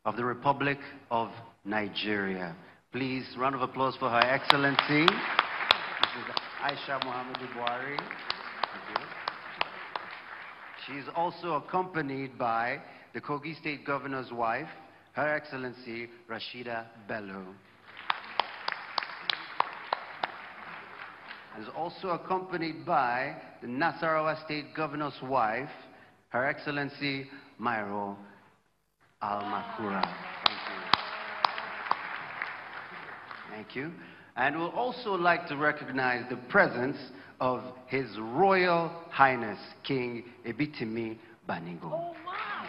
of the Republic of Nigeria. Please, round of applause for Her Excellency, Mrs. Aisha Muhammadu Buhari. Thank you. She is also accompanied by the Kogi State Governor's wife, Her Excellency Rashida Bello. And is also accompanied by the Nasarawa State Governor's wife, Her Excellency Mairo Al-Makura. Thank you. Thank you. And we'll also like to recognize the presence of His Royal Highness King Ebitimi Banigo. Oh, wow.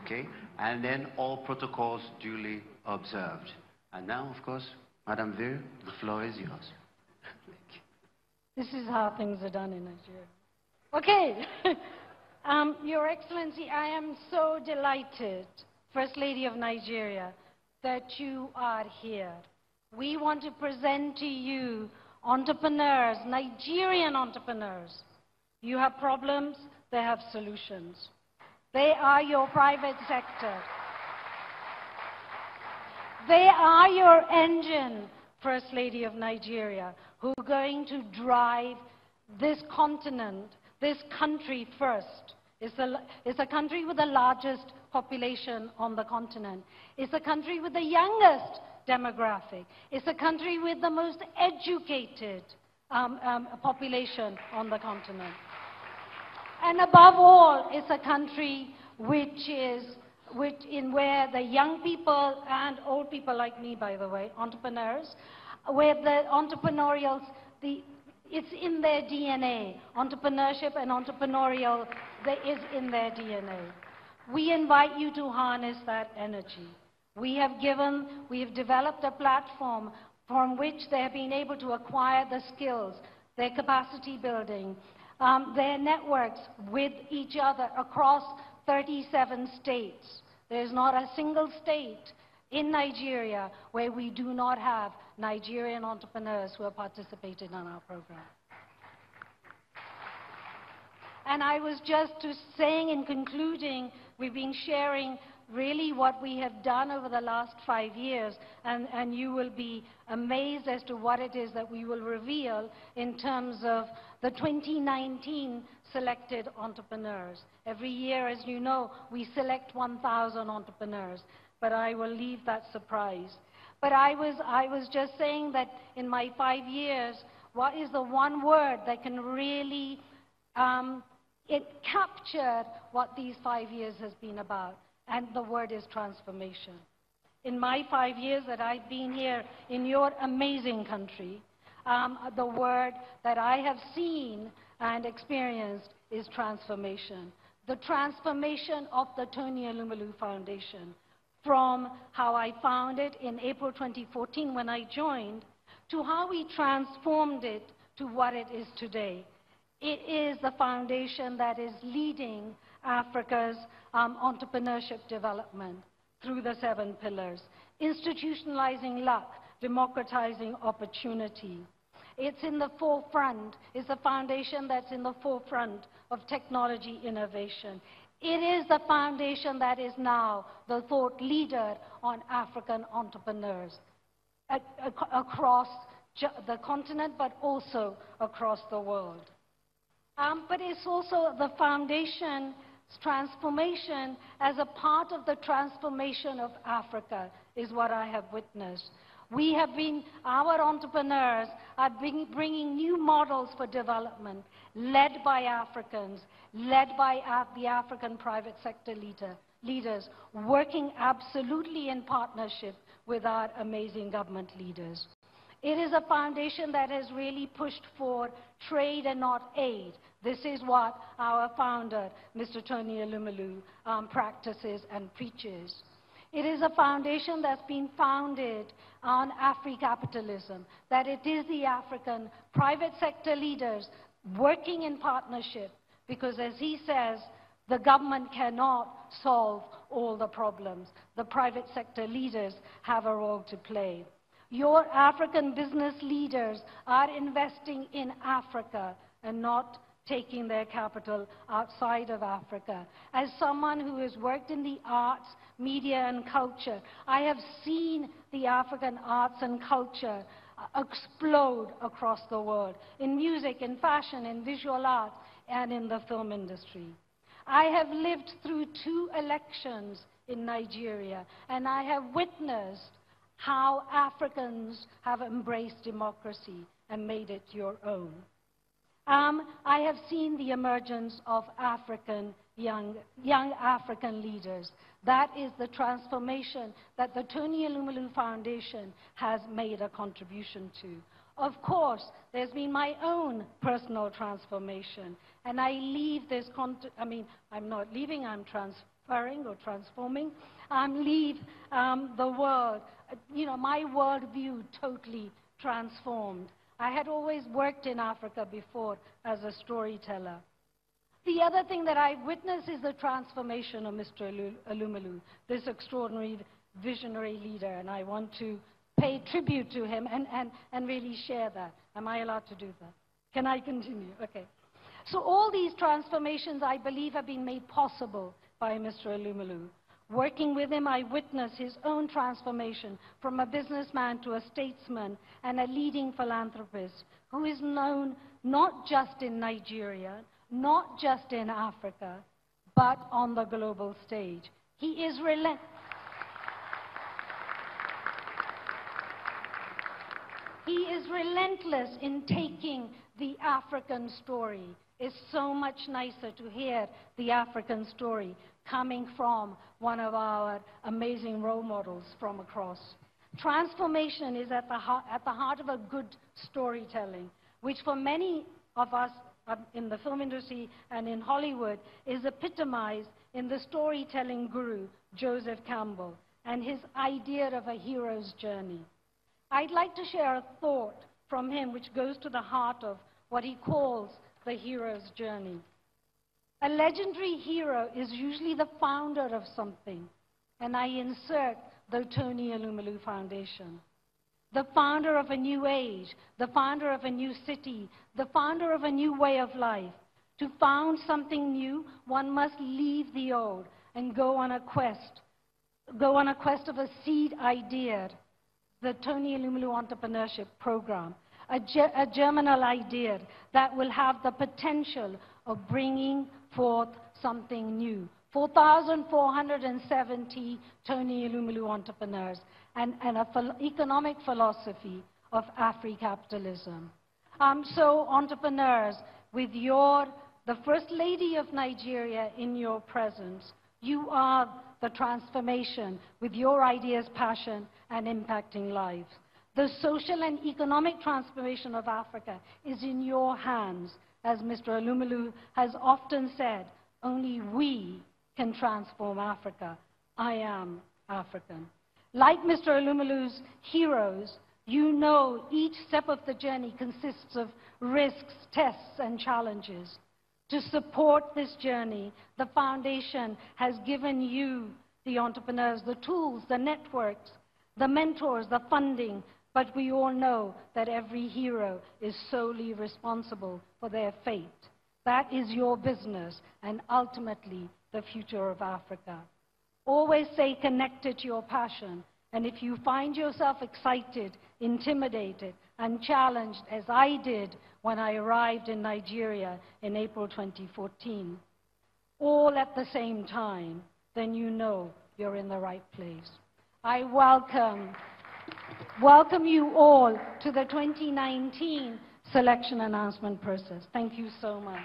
Okay, and then all protocols duly observed. And now, of course, Madam Vir, the floor is yours. This is how things are done in Nigeria. Okay. Your Excellency, I am so delighted, First Lady of Nigeria, that you are here. We want to present to you entrepreneurs, Nigerian entrepreneurs. You have problems, they have solutions. They are your private sector. They are your engine, First Lady of Nigeria, who are going to drive this continent, this country first. It's a country with the largest population on the continent. It's a country with the youngest demographic. It's a country with the most educated population on the continent. And above all, it's a country where the young people and old people like me, by the way, entrepreneurs, where the entrepreneurial, it's in their DNA. Entrepreneurship and entrepreneurial is in their DNA. We invite you to harness that energy. We have developed a platform from which they have been able to acquire the skills, their capacity building, their networks with each other across 37 states. There's not a single state in Nigeria where we do not have Nigerian entrepreneurs who have participated in our program. And I was just saying in concluding, we've been sharing really what we have done over the last 5 years, and you will be amazed as to what it is that we will reveal in terms of the 2019 selected entrepreneurs. Every year, as you know, we select 1,000 entrepreneurs, but I will leave that surprise. But I was just saying that in my 5 years, what is the one word that can really capture what these 5 years has been about? And the word is transformation. In my 5 years that I've been here in your amazing country, the word that I have seen and experienced is transformation. The transformation of the Tony Elemelu Foundation, from how I found it in April 2014 when I joined, to how we transformed it to what it is today. It is the foundation that is leading Africa's entrepreneurship development through the 7 pillars, institutionalizing luck, democratizing opportunity. It's in the forefront, it's a foundation that's in the forefront of technology innovation. It is the foundation that is now the thought leader on African entrepreneurs across the continent, but also across the world. But it's also the foundation, transformation as a part of the transformation of Africa is what I have witnessed. Our entrepreneurs are bringing new models for development, led by Africans, led by the African private sector leaders, working absolutely in partnership with our amazing government leaders. It is a foundation that has really pushed for trade and not aid. This is what our founder, Mr. Tony Elemelu, practices and preaches. It is a foundation that's been founded on Afri-capitalism, that it is the African private sector leaders working in partnership, because as he says, the government cannot solve all the problems. The private sector leaders have a role to play. Your African business leaders are investing in Africa and not taking their capital outside of Africa. As someone who has worked in the arts, media, and culture, I have seen the African arts and culture explode across the world, in music, in fashion, in visual art, and in the film industry. I have lived through 2 elections in Nigeria, and I have witnessed how Africans have embraced democracy and made it your own. I have seen the emergence of young African leaders. That is the transformation that the Tony Elumelu Foundation has made a contribution to. Of course, there's been my own personal transformation, and I leave this, I'm not leaving, I'm transferring or transforming. Leave the world, my worldview totally transformed. I had always worked in Africa before as a storyteller. The other thing that I witnessed is the transformation of Mr. Elumelu, this extraordinary visionary leader, and I want to pay tribute to him and really share that. Am I allowed to do that? Can I continue? Okay. So all these transformations, I believe, have been made possible by Mr. Elumelu. Working with him, I witnessed his own transformation from a businessman to a statesman and a leading philanthropist who is known not just in Nigeria, not just in Africa, but on the global stage. He is relentless in taking the African story. It's so much nicer to hear the African story coming from one of our amazing role models from across. Transformation is at the heart of a good storytelling, which for many of us in the film industry and in Hollywood is epitomized in the storytelling guru, Joseph Campbell, and his idea of a hero's journey. I'd like to share a thought from him which goes to the heart of what he calls the hero's journey. A legendary hero is usually the founder of something, and I insert the Tony Elumelu Foundation. The founder of a new age, the founder of a new city, the founder of a new way of life. To found something new, one must leave the old and go on a quest of a seed idea. The Tony Elumelu Entrepreneurship Program, a germinal idea that will have the potential of bringing forth something new. 4,470 Tony Elumelu entrepreneurs and an economic philosophy of Afri-capitalism. So entrepreneurs, with the First Lady of Nigeria in your presence, you are the transformation with your ideas, passion, and impacting lives. The social and economic transformation of Africa is in your hands. As Mr. Elumelu has often said, only we can transform Africa. I am African. Like Mr. Elumelu's heroes, you know each step of the journey consists of risks, tests, and challenges. To support this journey, the foundation has given you, the entrepreneurs, the tools, the networks, the mentors, the funding, but we all know that every hero is solely responsible for their fate. That is your business and ultimately the future of Africa. Always stay connected to your passion, and if you find yourself excited, intimidated, and challenged, as I did when I arrived in Nigeria in April 2014, all at the same time, then you know you're in the right place. I welcome you all to the 2019 selection announcement process. Thank you so much.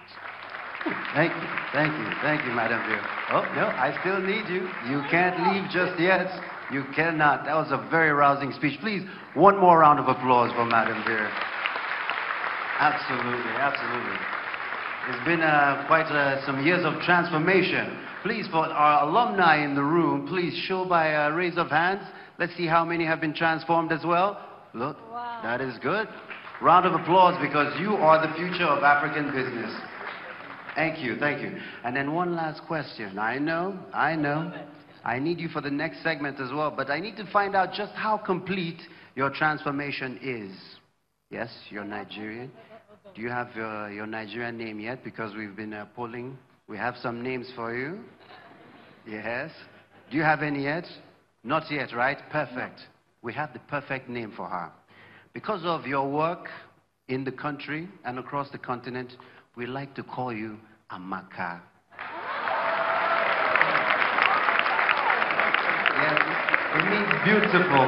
Thank you, Madam Dear. Oh, no, I still need you. You can't leave just yet. You cannot. That was a very rousing speech. Please, one more round of applause for Madam Dear. Absolutely, absolutely. It's been quite some years of transformation. Please, for our alumni in the room, please show by a raise of hands. Let's see how many have been transformed as well. Look, wow. That is good. Round of applause because you are the future of African business. Thank you, thank you. And then one last question. I know. I need you for the next segment as well, but I need to find out just how complete your transformation is. Yes, you're Nigerian. Do you have your Nigerian name yet? Because we've been polling. We have some names for you. Yes. Do you have any yet? Not yet, right? Perfect. We have the perfect name for her. Because of your work in the country and across the continent, we like to call you Amaka. Yes, it means beautiful.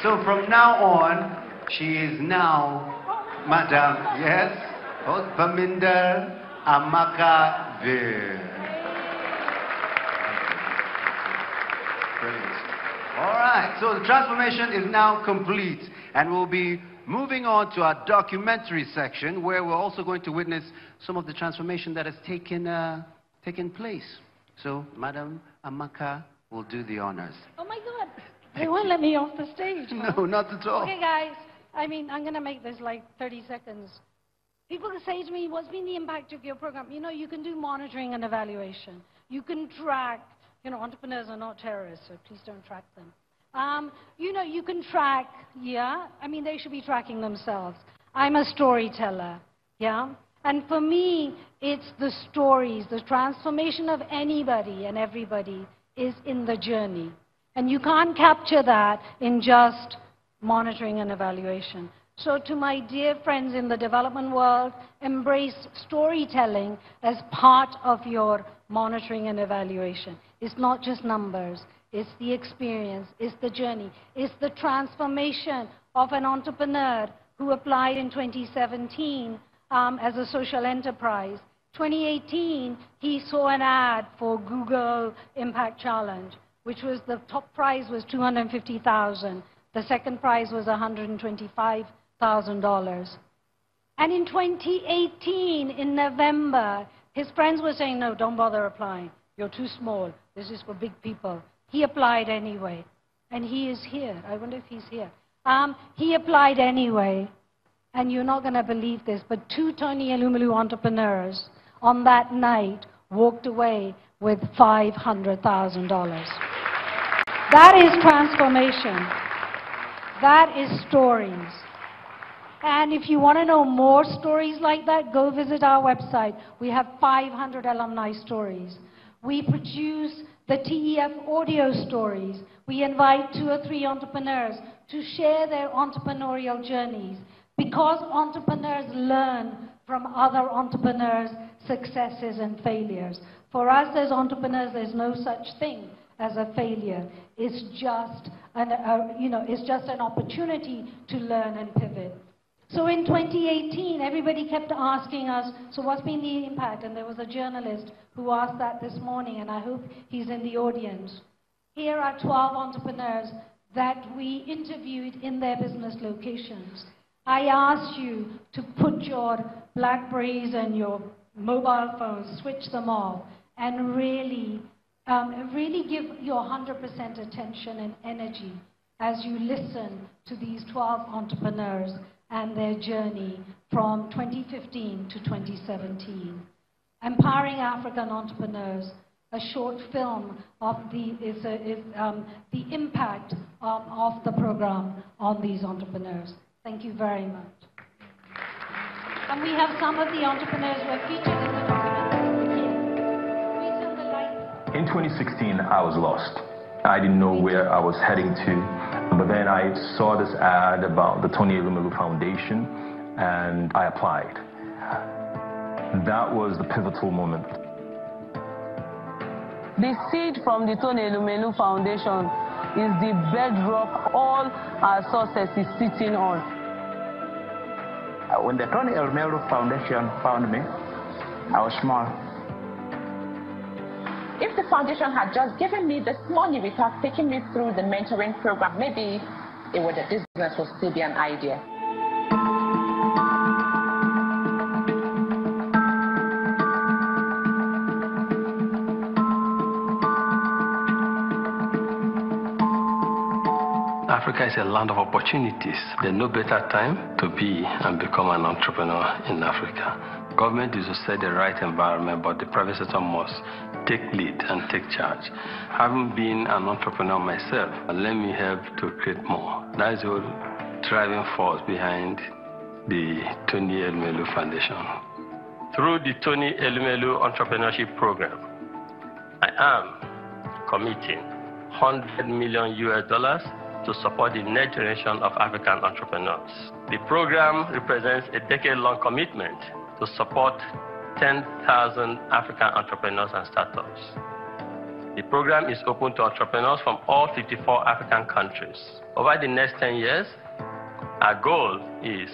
So from now on, she is now Madam, yes, Paminda Amaka Vir. Brilliant. All right, so the transformation is now complete, and we'll be moving on to our documentary section, where we're also going to witness some of the transformation that has taken place. So, Madam Amaka will do the honors. Oh my God, they won't let me off the stage. No, not at all. Okay, guys, I mean, I'm going to make this like 30 seconds. People say to me, what's been the impact of your program? You know, you can do monitoring and evaluation. You can track, you know, entrepreneurs are not terrorists, so please don't track them. You know, you can track, yeah? I mean, they should be tracking themselves. I'm a storyteller, yeah? And for me, it's the stories. The transformation of anybody and everybody is in the journey. And you can't capture that in just monitoring and evaluation. So to my dear friends in the development world, embrace storytelling as part of your monitoring and evaluation. It's not just numbers. It's the experience, it's the journey, it's the transformation of an entrepreneur who applied in 2017 as a social enterprise. 2018, he saw an ad for Google Impact Challenge, which was the top prize was $250,000. The second prize was $125,000. And in 2018, in November, his friends were saying, no, don't bother applying. You're too small. This is for big people. He applied anyway, and he is here. I wonder if he's here. He applied anyway, and you're not going to believe this, but 2 Tony Elemelu entrepreneurs on that night walked away with $500,000. That is transformation. That is stories. And if you want to know more stories like that, go visit our website. We have 500 alumni stories. We produce the TEF audio stories. We invite 2 or 3 entrepreneurs to share their entrepreneurial journeys, because entrepreneurs learn from other entrepreneurs' successes and failures. For us as entrepreneurs, there's no such thing as a failure. It's just an opportunity to learn and pivot. So in 2018, everybody kept asking us, so what's been the impact? And there was a journalist who asked that this morning, and I hope he's in the audience. Here are 12 entrepreneurs that we interviewed in their business locations. I asked you to put your Blackberries and your mobile phones, switch them off, and really give your 100% attention and energy as you listen to these 12 entrepreneurs and their journey from 2015 to 2017. Empowering African Entrepreneurs, a short film of the impact of the program on these entrepreneurs. Thank you very much. And we have some of the entrepreneurs who are featured in the documentary. Please turn the light. In 2016, I was lost. I didn't know where I was heading to. But then I saw this ad about the Tony Elemelu Foundation, and I applied. That was the pivotal moment. The seed from the Tony Elemelu Foundation is the bedrock all our success is sitting on. When the Tony Elemelu Foundation found me, I was small. If the foundation had just given me this money without taking me through the mentoring program, maybe the business would still be an idea. Africa is a land of opportunities. There's no better time to be and become an entrepreneur in Africa. Government is to set the right environment, but the private sector must take lead and take charge. Having been an entrepreneur myself, let me help to create more. That is the whole driving force behind the Tony Elemelu Foundation. Through the Tony Elemelu Entrepreneurship Program, I am committing $100 million to support the next generation of African entrepreneurs. The program represents a decade-long commitment to support 10,000 African entrepreneurs and startups. The program is open to entrepreneurs from all 54 African countries. Over the next 10 years, our goal is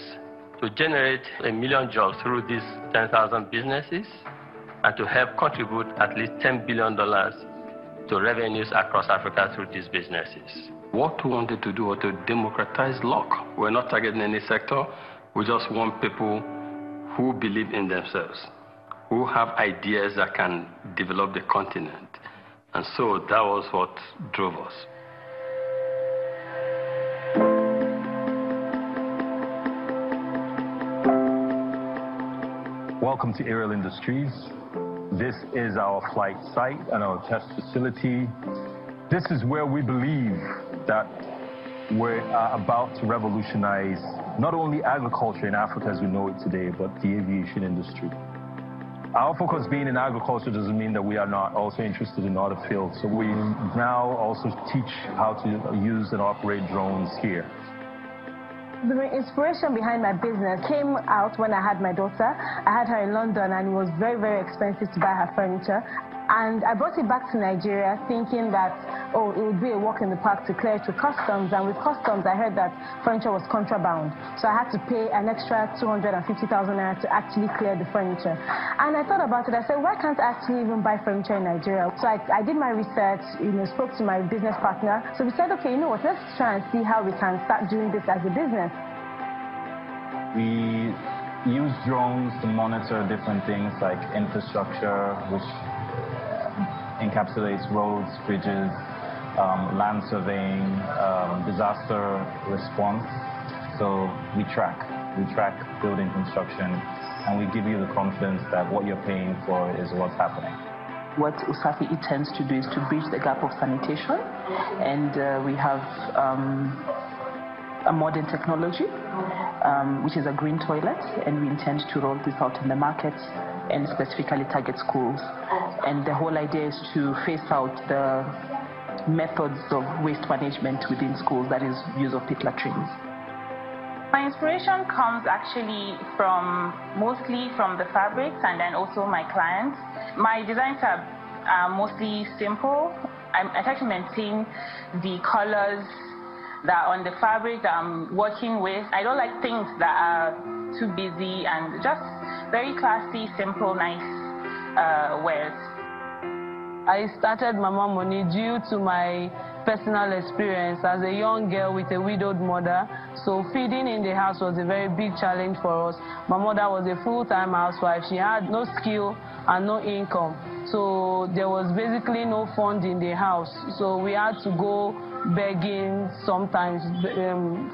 to generate 1 million jobs through these 10,000 businesses and to help contribute at least $10 billion to revenues across Africa through these businesses. What we wanted to do was to democratize luck. We're not targeting any sector. We just want people who believe in themselves, who have ideas that can develop the continent. And so that was what drove us. Welcome to Aerial Industries. This is our flight site and our test facility. This is where we believe that we're about to revolutionize not only agriculture in Africa as we know it today, but the aviation industry. Our focus being in agriculture doesn't mean that we are not also interested in other fields. So we now also teach how to use and operate drones here. The inspiration behind my business came out when I had my daughter. I had her in London and it was very, very expensive to buy her furniture. And I brought it back to Nigeria thinking that, oh, it would be a walk in the park to clear it through customs. And with customs, I heard that furniture was contraband. So I had to pay an extra 250,000 naira to actually clear the furniture. And I thought about it. I said, why can't I actually even buy furniture in Nigeria? So I did my research, spoke to my business partner. So we said, okay, you know what, let's try and see how we can start doing this as a business. We use drones to monitor different things like infrastructure, which encapsulates roads, bridges, land surveying, disaster response. So we track building construction, and we give you the confidence that what you're paying for is what's happening. What USAFI intends to do is to bridge the gap of sanitation, and we have a modern technology, which is a green toilet, and we intend to roll this out in the market and specifically target schools. And the whole idea is to phase out the methods of waste management within schools, that is use of pit latrines. My inspiration comes actually mostly from the fabrics and then also my clients. My designs are mostly simple. I try to maintain the colors that are on the fabric that I'm working with. I don't like things that are too busy, and just very classy, simple, nice wares. I started Mama Money due to my personal experience as a young girl with a widowed mother. So feeding in the house was a very big challenge for us. My mother was a full-time housewife. She had no skill and no income. So there was basically no fund in the house. So we had to go begging sometimes,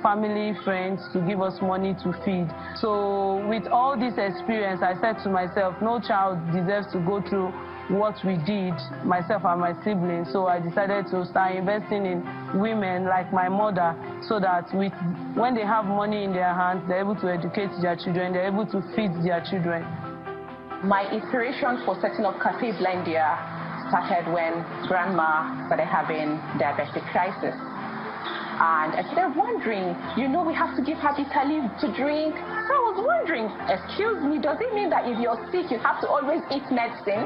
family, friends to give us money to feed. So with all this experience, I said to myself, no child deserves to go through what we did, myself and my siblings. So I decided to start investing in women like my mother, so that when they have money in their hands, they're able to educate their children, they're able to feed their children. My inspiration for setting up Cafe Blendia started when grandma started having diabetic crisis. And I started wondering, we have to give her bitter leaf to drink. So I was wondering, excuse me, does it mean that if you're sick, you have to always eat medicine?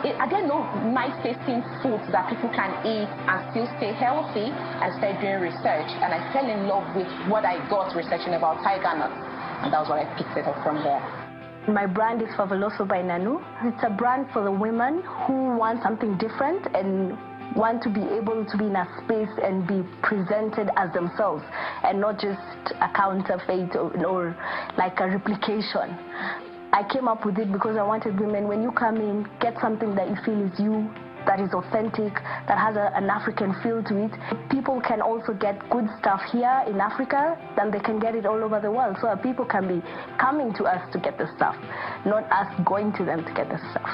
Are there no nice tasting foods that people can eat and still stay healthy? I started doing research, and I fell in love with what I got researching about tiger nuts. And that was when I picked it up from there. My brand is Favoloso by Nanu. It's a brand for the women who want something different and want to be able to be in a space and be presented as themselves and not just a counterfeit or like a replication. I came up with it because I wanted women, when you come in, get something that you feel is you, that is authentic, that has an African feel to it. People can also get good stuff here in Africa, then they can get it all over the world. So people can be coming to us to get the stuff, not us going to them to get the stuff.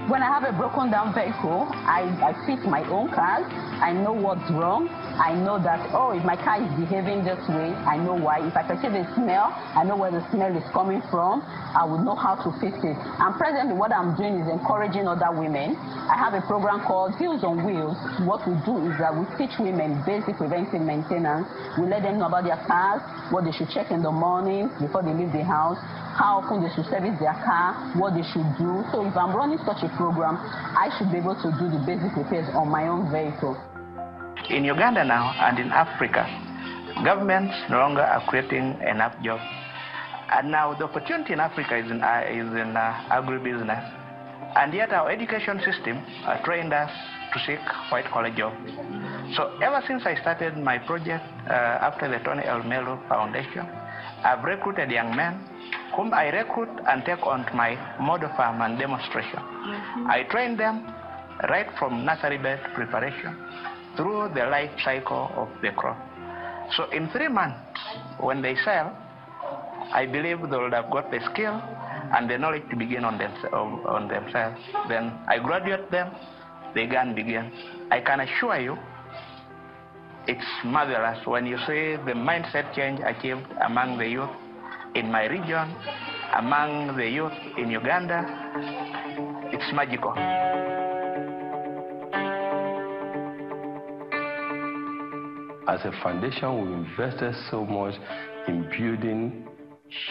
When I have a broken down vehicle, I fix my own cars. I know what's wrong. I know that, oh, if my car is behaving this way, I know why. If I perceive a smell, I know where the smell is coming from. I would know how to fix it. And presently what I'm doing is encouraging other women. I have a program called Unveils. What we do is that we teach women basic preventive maintenance. We let them know about their cars, what they should check in the morning before they leave the house, how often they should service their car, what they should do. So if I'm running such a program, I should be able to do the basic repairs on my own vehicle. In Uganda now and in Africa, governments no longer are creating enough jobs. And now the opportunity in Africa is in agribusiness. And yet our education system trained us to seek white-collar jobs. So ever since I started my project after the Tony Elemelu Foundation, I've recruited young men whom I recruit and take on to my model farm and demonstration. I train them right from nursery bed preparation through the life cycle of the crop. So in 3 months, when they sell, I believe they would have got the skill and the knowledge to begin on themselves. Then I graduate them, they can begin. I can assure you, it's marvelous when you see the mindset change achieved among the youth in my region, among the youth in Uganda. It's magical. As a foundation, we invested so much in building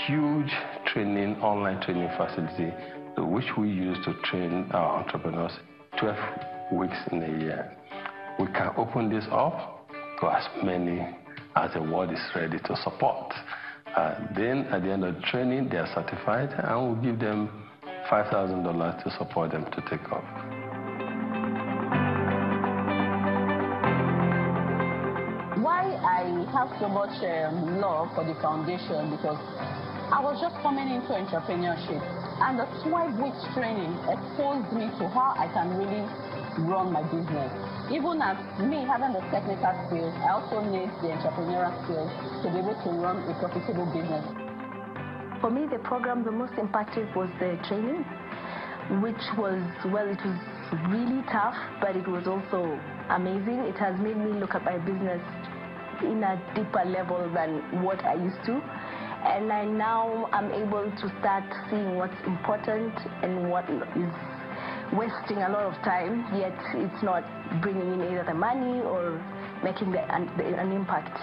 huge training, online training facility, which we use to train our entrepreneurs 12 weeks in a year. We can open this up to as many as the world is ready to support. Then at the end of the training, they are certified, and we'll give them $5,000 to support them to take off. Why I have so much love for the foundation, because I was just coming into entrepreneurship, and the 12 weeks training exposed me to how I can really run my business. Even as me having the technical skills, I also need the entrepreneurial skills to be able to run a profitable business. For me, the program the most impactful was the training, which was, well, it was really tough, but it was also amazing. It has made me look at my business in a deeper level than what I used to. And now I'm able to start seeing what's important and what is wasting a lot of time, yet it's not bringing in either the money or making an impact.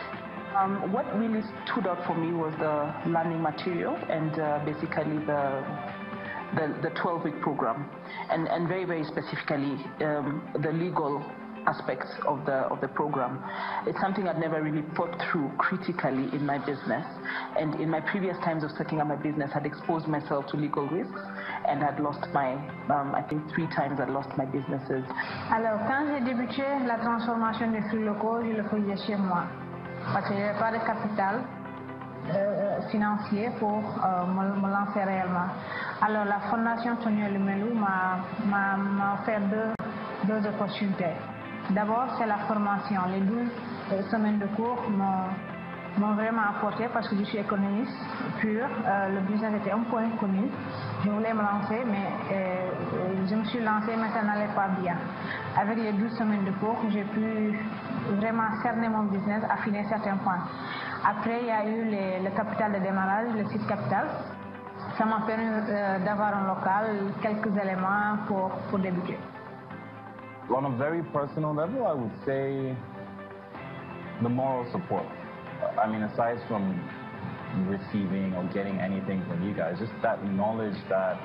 What really stood out for me was the learning material and basically the 12-week program, and very, very specifically the legal aspects of the program. It's something I'd never really thought through critically in my business, and in my previous times of setting up my business, I'd exposed myself to legal risks, and I'd lost my, I think 3 times I'd lost my businesses. Alors, quand j'ai débuté la transformation des flux locaux, je le faisais chez moi, parce que je n'avais pas de capital financier pour me lancer réellement. Alors, la fondation Tony Elemelu m'a offert deux opportunités. D'abord, c'est la formation. Les 12 semaines de cours m'ont vraiment apporté parce que je suis économiste pur. Le business était un peu inconnu. Je voulais me lancer, mais je me suis lancée, mais ça n'allait pas bien. Avec les 12 semaines de cours, j'ai pu vraiment cerner mon business, affiner certains points. Après, il y a eu le capital de démarrage, le site capital. Ça m'a permis d'avoir un local, quelques éléments pour débuter. On a very personal level, I would say the moral support. I mean, aside from receiving or getting anything from you guys, just that knowledge that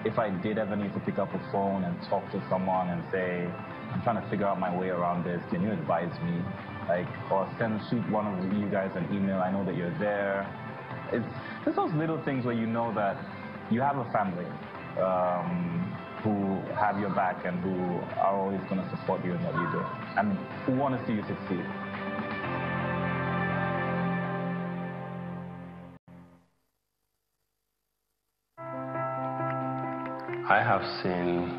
if I did ever need to pick up a phone and talk to someone and say, I'm trying to figure out my way around this, can you advise me? Like, or shoot one of you guys an email, I know that you're there. It's just those little things where you know that you have a family who have your back and who are always going to support you in what you do and who want to see you succeed. I have seen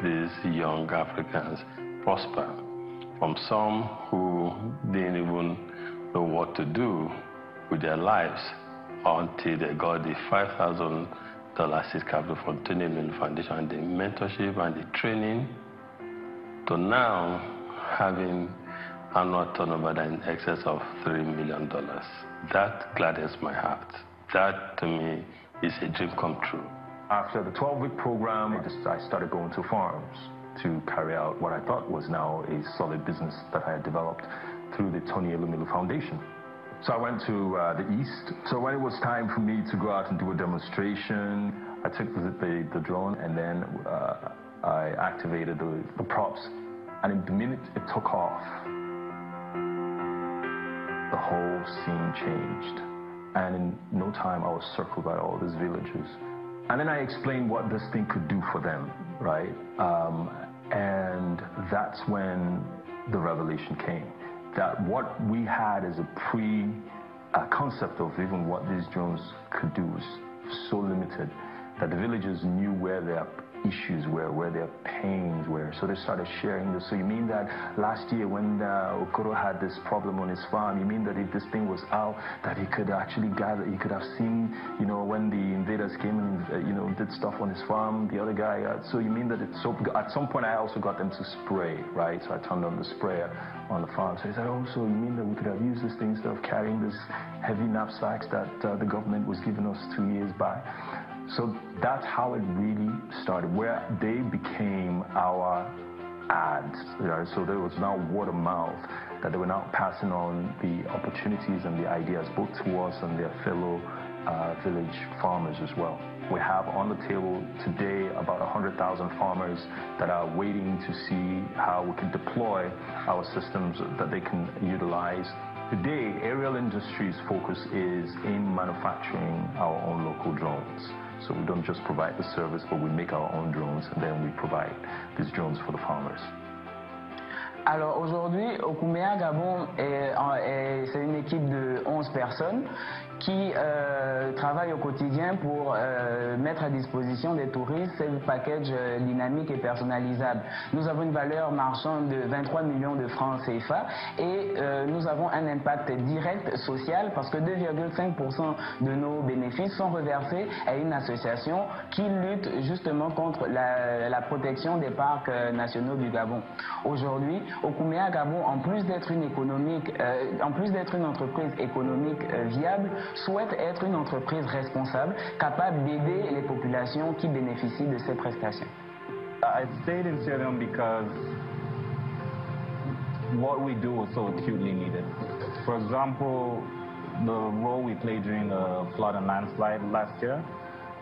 these young Africans prosper, from some who didn't even know what to do with their lives until they got the $5,000 seed capital from Tony Elemelu Foundation, and the mentorship and the training, to now having annual turnover in excess of $3 million. That gladdens my heart. That, to me, is a dream come true. After the 12-week program, I started going to farms to carry out what I thought was now a solid business that I had developed through the Elemelu Foundation. So I went to the East. So when it was time for me to go out and do a demonstration, I took the drone, and then I activated the props. And the minute it took off, the whole scene changed. And in no time, I was circled by all these villagers. And then I explained what this thing could do for them, right? And that's when the revelation came. That what we had as a concept of even what these drones could do was so limited that the villagers knew where their issues were, where their pains were. So they started sharing this. So you mean that last year when Okoro had this problem on his farm, you mean that if this thing was out, that he could actually gather, he could have seen, you know, when the invaders came and, you know, did stuff on his farm, the other guy, so you mean that it's so, at some point I also got them to spray, right? So I turned on the sprayer on the farm. So he said, oh, so you mean that we could have used this thing instead of carrying this heavy knapsacks that the government was giving us 2 years by? So that's how it really started, where they became our ads. Right? So there was now word of mouth that they were now passing on the opportunities and the ideas both to us and their fellow village farmers as well. We have on the table today about 100,000 farmers that are waiting to see how we can deploy our systems that they can utilize. Today, Aerial Industries' focus is in manufacturing our own local drones. So we don't just provide the service, but we make our own drones, and then we provide these drones for the farmers. Alors aujourd'hui, au Kumbea Gabon, c'est une équipe de 11 personnes qui travaillent au quotidien pour mettre à disposition des touristes ces packages dynamiques et personnalisables. Nous avons une valeur marchande de 23 millions de francs CFA et nous avons un impact direct social parce que 2,5% de nos bénéfices sont reversés à une association qui lutte justement contre la protection des parcs nationaux du Gabon. Aujourd'hui, Okumbea Gabon, en plus d'être une entreprise économique viable, souhaite être une entreprise responsable, capable d'aider les populations qui bénéficient de ces prestations. I stayed in Sierra Leone because what we do was so acutely needed. For example, the role we played during the flood and landslide last year.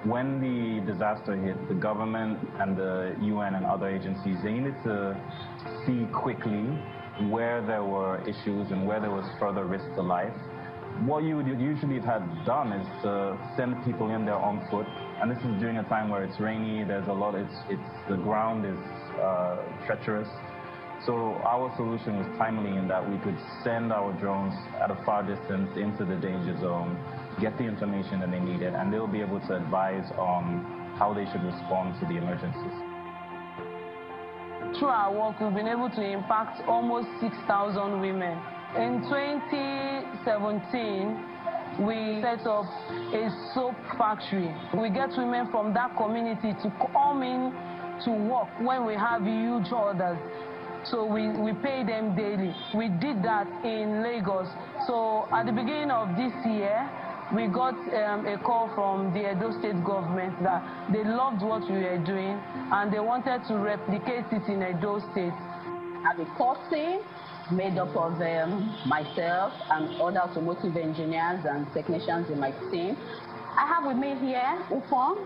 When the disaster hit, the government and the UN and other agencies, they needed to see quickly where there were issues and where there was further risk to life. What you would usually have done is to send people in there on foot, and this is during a time where it's rainy, there's a lot, the ground is treacherous. So our solution was timely in that we could send our drones at a far distance into the danger zone, get the information that they needed, and they'll be able to advise on how they should respond to the emergencies. Through our work, we've been able to impact almost 6,000 women. In 2017, we set up a soap factory. We get women from that community to come in to work when we have huge orders. So we pay them daily. We did that in Lagos. So at the beginning of this year, we got a call from the Edo State government that they loved what we were doing and they wanted to replicate it in Edo State. I have a core team made up of myself and other automotive engineers and technicians in my team. I have with me here Ufong.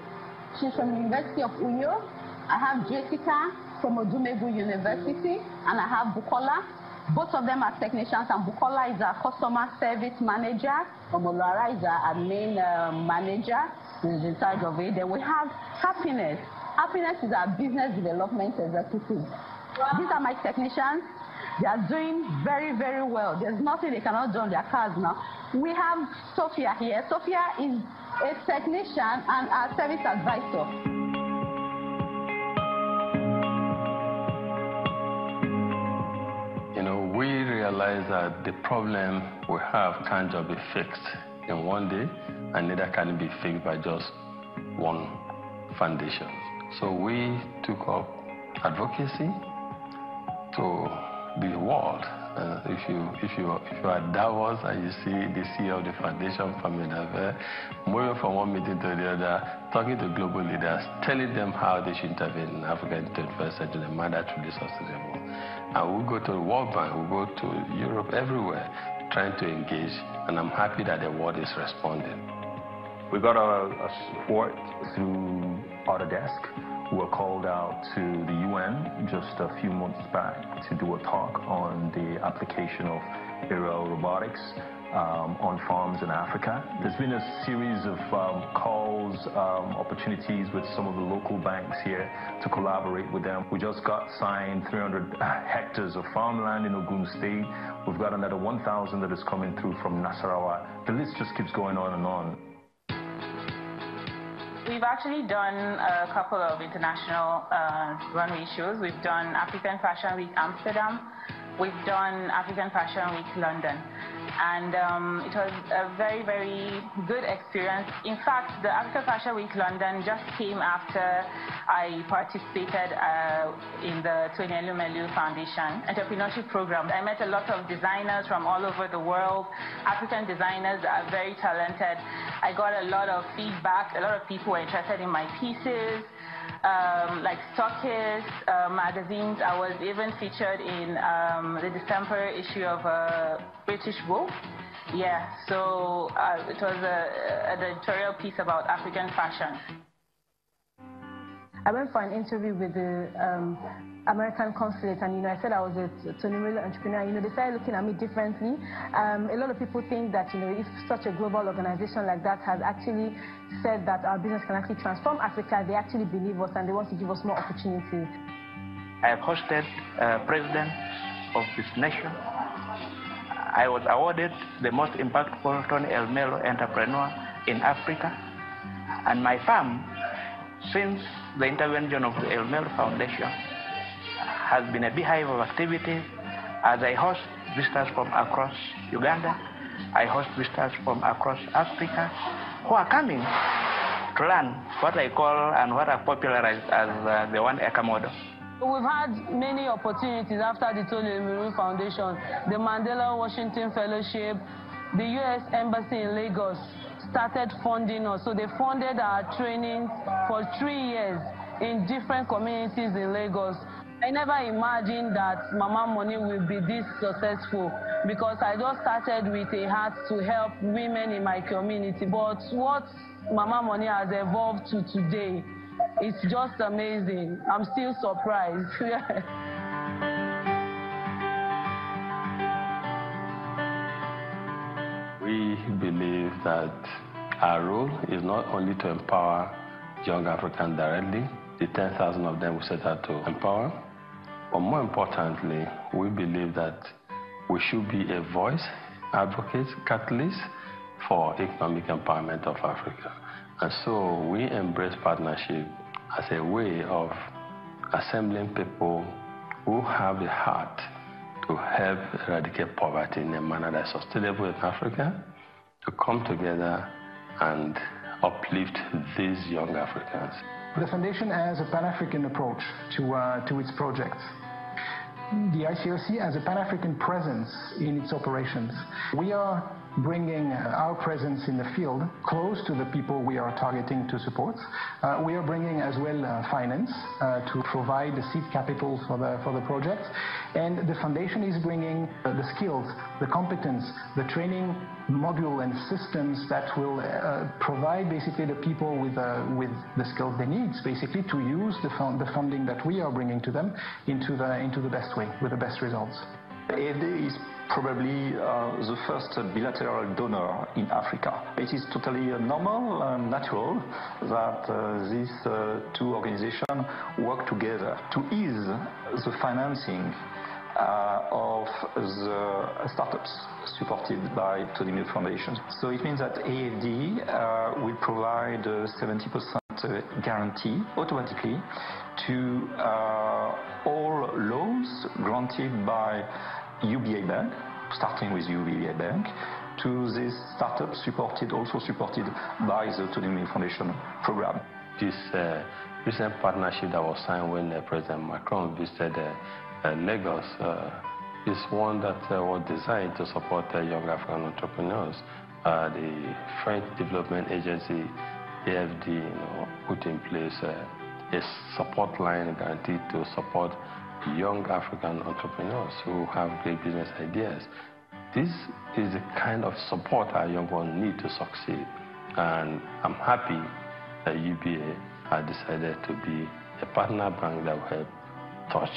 She's from the University of Uyo. I have Jessica from Odumegu University, and I have Bukola. Both of them are technicians, and Bukola is our customer service manager. Omolara is our admin manager, who is in charge of it. Then we have Happiness. Happiness is our business development executive. These are my technicians. They are doing very, very well. There's nothing they cannot do on their cars now. We have Sophia here. Sophia is a technician and our service advisor. We realize that the problem we have can't just be fixed in one day, and neither can it be fixed by just one foundation. So we took up advocacy to the world If you are at Davos and you see the CEO of the foundation from moving from one meeting to the other, talking to global leaders, telling them how they should intervene in Africa in the 21st century, the manner truly sustainable. And we'll go to the World Bank, we'll go to Europe, everywhere, trying to engage, and I'm happy that the world is responding. We got a support through Autodesk. We were called out to the UN just a few months back to do a talk on the application of aerial robotics on farms in Africa. There's been a series of calls, opportunities with some of the local banks here to collaborate with them. We just got signed 300 hectares of farmland in Ogun State. We've got another 1,000 that is coming through from Nasarawa. The list just keeps going on and on. We've actually done a couple of international runway shows. We've done African Fashion Week Amsterdam. We've done African Fashion Week London. And it was a very, very good experience. In fact, the African Fashion Week London just came after I participated in the Elemelu Foundation entrepreneurship program. I met a lot of designers from all over the world. African designers that are very talented. I got a lot of feedback. A lot of people were interested in my pieces. Like Stockist magazines. I was even featured in the December issue of British Vogue. Yeah, so it was an editorial piece about African fashion. I went for an interview with the American consulate, and I said I was a Tonimelo entrepreneur. They started looking at me differently. A lot of people think that if such a global organization like that has actually said that our business can actually transform Africa, they actually believe us and they want to give us more opportunities. I have hosted presidents of this nation. I was awarded the most impactful Elemelu entrepreneur in Africa, and my firm, since the intervention of the Elemelu Foundation, has been a beehive of activities as I host visitors from across Uganda. I host visitors from across Africa who are coming to learn what I call and what I popularized as the 1 acre model. We've had many opportunities after the Elemelu Foundation, the Mandela Washington Fellowship, the U.S. Embassy in Lagos started funding us. So they funded our training for 3 years in different communities in Lagos. I never imagined that Mama Money will be this successful because I just started with a heart to help women in my community. But what Mama Money has evolved to today, it's just amazing. I'm still surprised. We believe that our role is not only to empower young Africans directly, the 10,000 of them we set out to empower, but more importantly, we believe that we should be a voice, advocate, catalyst for economic empowerment of Africa. And so we embrace partnership as a way of assembling people who have the heart to help eradicate poverty in a manner that is sustainable in Africa, to come together and uplift these young Africans. The foundation has a Pan-African approach to its projects. The ICRC has a Pan-African presence in its operations. We are bringing our presence in the field close to the people we are targeting to support. We are bringing as well finance to provide the seed capital for the project. And the foundation is bringing the skills, the competence, the training module and systems that will provide basically the people with the skills they need, basically to use the funding that we are bringing to them into the best way, with the best results. AFD is probably the first bilateral donor in Africa. It is totally normal and natural that these two organizations work together to ease the financing of the startups supported by Elemelu Foundation. So it means that AFD will provide a 70% guarantee automatically to all loans granted by UBA Bank, starting with UBA Bank, to this startup also supported by the Elemelu Foundation program. This recent partnership that was signed when President Macron visited Lagos is one that was designed to support young African entrepreneurs. The French Development Agency, AFD, put in place a support line guaranteed to support young African entrepreneurs who have great business ideas. This is the kind of support our young ones need to succeed. And I'm happy that UBA has decided to be a partner bank that will help touch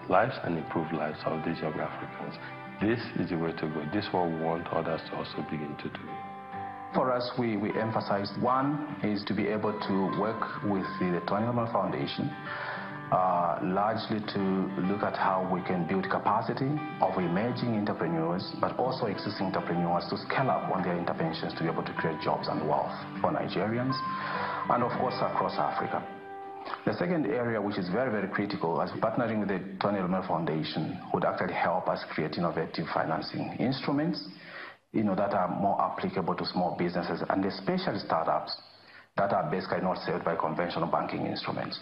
lives and improve lives of these young Africans. This is the way to go. This is what we want others to also begin to do. For us, we emphasize one is to be able to work with the Tony Elemelu Foundation, largely to look at how we can build capacity of emerging entrepreneurs, but also existing entrepreneurs to scale up on their interventions to be able to create jobs and wealth for Nigerians, and of course across Africa. The second area, which is very, very critical, as partnering with the Tony Elemelu Foundation, would actually help us create innovative financing instruments, that are more applicable to small businesses and especially startups that are basically not served by conventional banking instruments.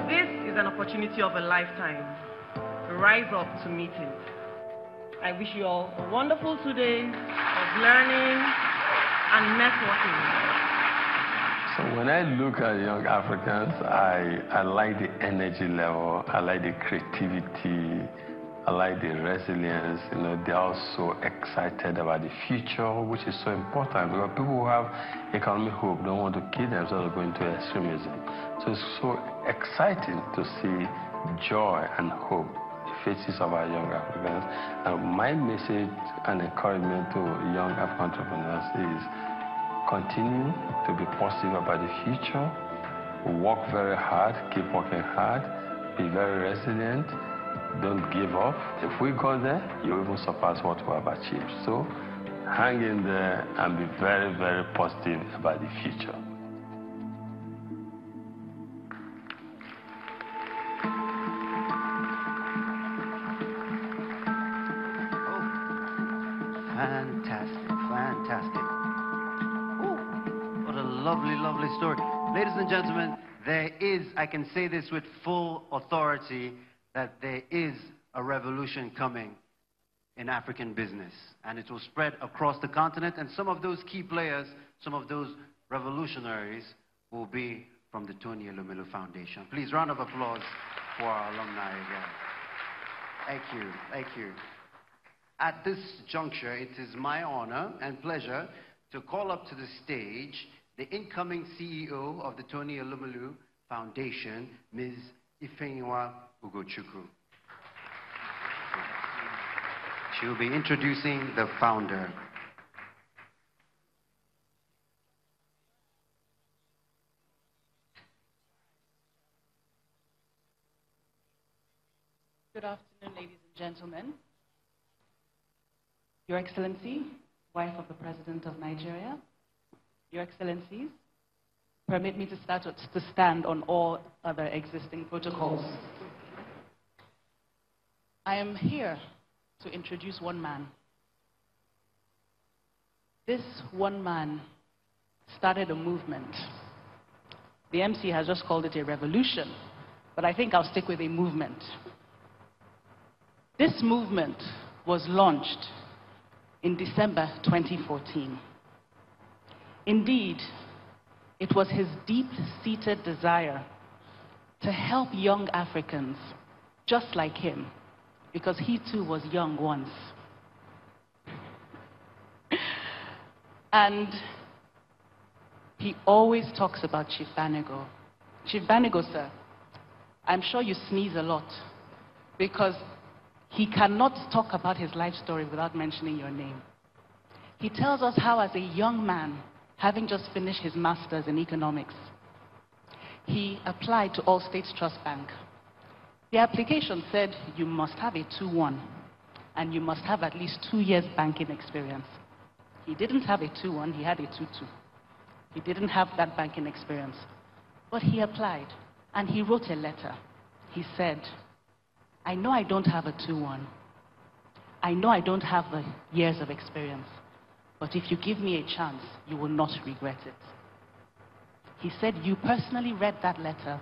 This is an opportunity of a lifetime. Rise up to meet it. I wish you all a wonderful 2 days of learning and networking. So when I look at young Africans, I like the energy level, I like the creativity, I like the resilience. They're all so excited about the future, which is so important, because people who have economic hope don't want to kill themselves or go into extremism. So it's so exciting to see joy and hope in the faces of our young Africans. And my message and encouragement to young African entrepreneurs is continue to be positive about the future, work very hard, keep working hard, be very resilient, don't give up. If we go there, you even surpass what we have achieved. So hang in there and be very, very positive about the future. Fantastic, fantastic. Oh, what a lovely, lovely story. Ladies and gentlemen, there is, I can say this with full authority, that there is a revolution coming in African business, and it will spread across the continent, and some of those key players, some of those revolutionaries will be from the Tony Elemelu Foundation. Please, round of applause for our alumni again. Thank you, thank you. At this juncture, it is my honor and pleasure to call up to the stage the incoming CEO of the Tony Elemelu Foundation, Ms. Ifeyiwa Ugochukwu. She will be introducing the founder. Good afternoon, ladies and gentlemen. Your Excellency, wife of the President of Nigeria, Your Excellencies, permit me to stand on all other existing protocols. I am here to introduce one man. This one man started a movement. The MC has just called it a revolution, but I think I'll stick with a movement. This movement was launched in December 2014. Indeed, it was his deep-seated desire to help young Africans just like him, because he too was young once. And he always talks about Chief Banigo. Chief Banigo, sir, I'm sure you sneeze a lot, because he cannot talk about his life story without mentioning your name. He tells us how, as a young man, having just finished his master's in economics, he applied to All States Trust Bank. The application said you must have a 2-1 and you must have at least 2 years banking experience. He didn't have a 2-1, he had a 2-2. He didn't have that banking experience. But he applied and he wrote a letter. He said, I know I don't have a 2-1. I know I don't have the years of experience. But if you give me a chance, you will not regret it. He said you personally read that letter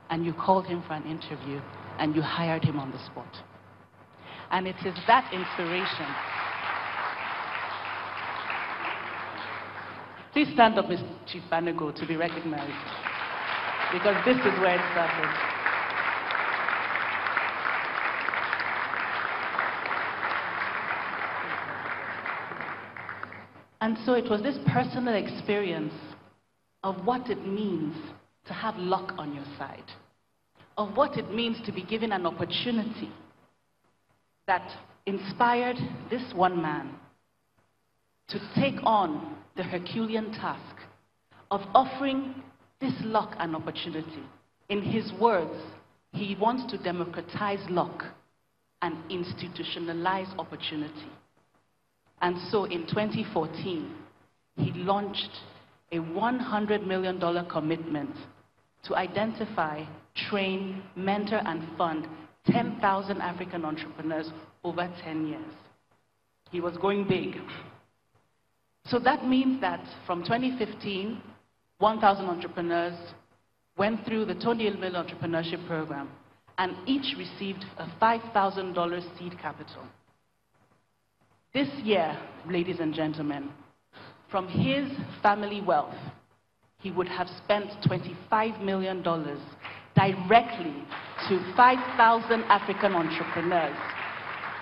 and you called him for an interview and you hired him on the spot. And it is that inspiration. Please stand up, Mr. Chief Banego, to be recognized, because this is where it started. And so it was this personal experience of what it means to have luck on your side, of what it means to be given an opportunity, that inspired this one man to take on the Herculean task of offering this luck an opportunity. In his words, he wants to democratize luck and institutionalize opportunity. And so in 2014, he launched a $100 million commitment to identify, train, mentor, and fund 10,000 African entrepreneurs over 10 years. He was going big. So that means that from 2015, 1,000 entrepreneurs went through the Tony Elemelu Entrepreneurship Program, and each received a $5,000 seed capital. This year, ladies and gentlemen, from his family wealth, he would have spent $25 million directly to 5,000 African entrepreneurs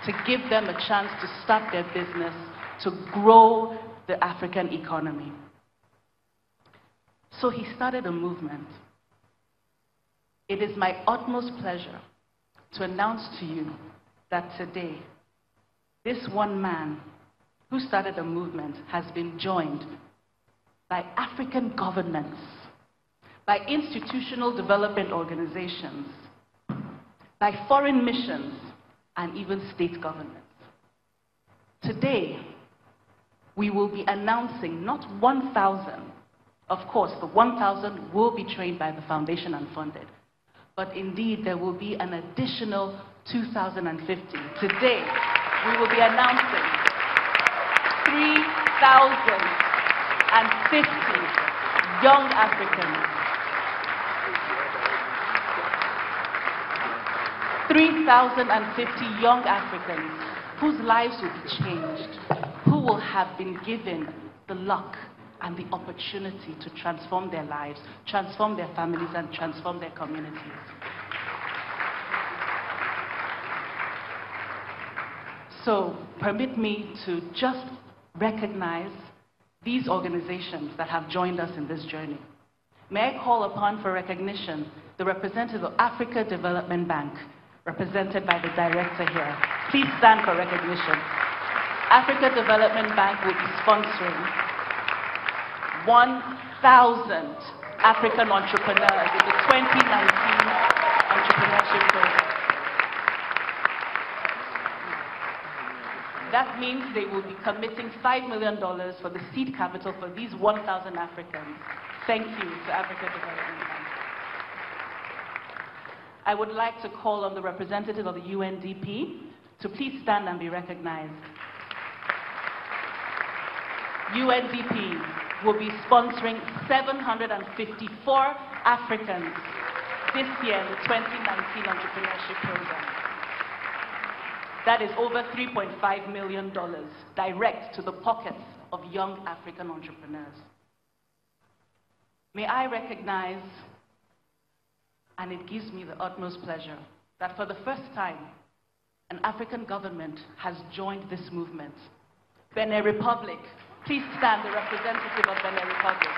to give them a chance to start their business, to grow the African economy. So he started a movement. It is my utmost pleasure to announce to you that today, this one man who started a movement has been joined by African governments, by institutional development organizations, by foreign missions, and even state governments. Today, we will be announcing not 1,000, of course, the 1,000 will be trained by the foundation and funded, but indeed there will be an additional 2,050. Today, we will be announcing 3,050 young Africans. 3,050 young Africans whose lives will be changed, who will have been given the luck and the opportunity to transform their lives, transform their families, and transform their communities. So permit me to just recognize these organizations that have joined us in this journey. May I call upon for recognition the representative of Africa Development Bank, represented by the director here. Please stand for recognition. Africa Development Bank will be sponsoring 1,000 African entrepreneurs in the 2019 Entrepreneurship Program. That means they will be committing $5 million for the seed capital for these 1,000 Africans. Thank you to Africa Development Bank. I would like to call on the representative of the UNDP to please stand and be recognized. UNDP will be sponsoring 754 Africans this year in the 2019 Entrepreneurship Program. That is over $3.5 million direct to the pockets of young African entrepreneurs. May I recognize, and it gives me the utmost pleasure, that for the first time, an African government has joined this movement. Benin Republic, please stand, the representative of Benin Republic.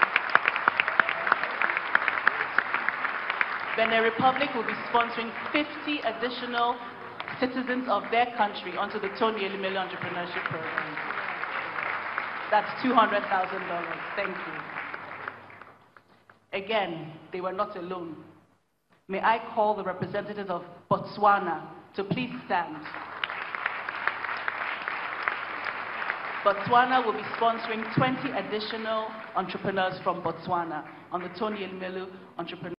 Benin Republic will be sponsoring 50 additional citizens of their country onto the Tony Elemelu Entrepreneurship Program. That's $200,000. Thank you. Again, they were not alone. May I call the representative of Botswana to please stand. Botswana will be sponsoring 20 additional entrepreneurs from Botswana on the Tony Elemelu Entrepreneurship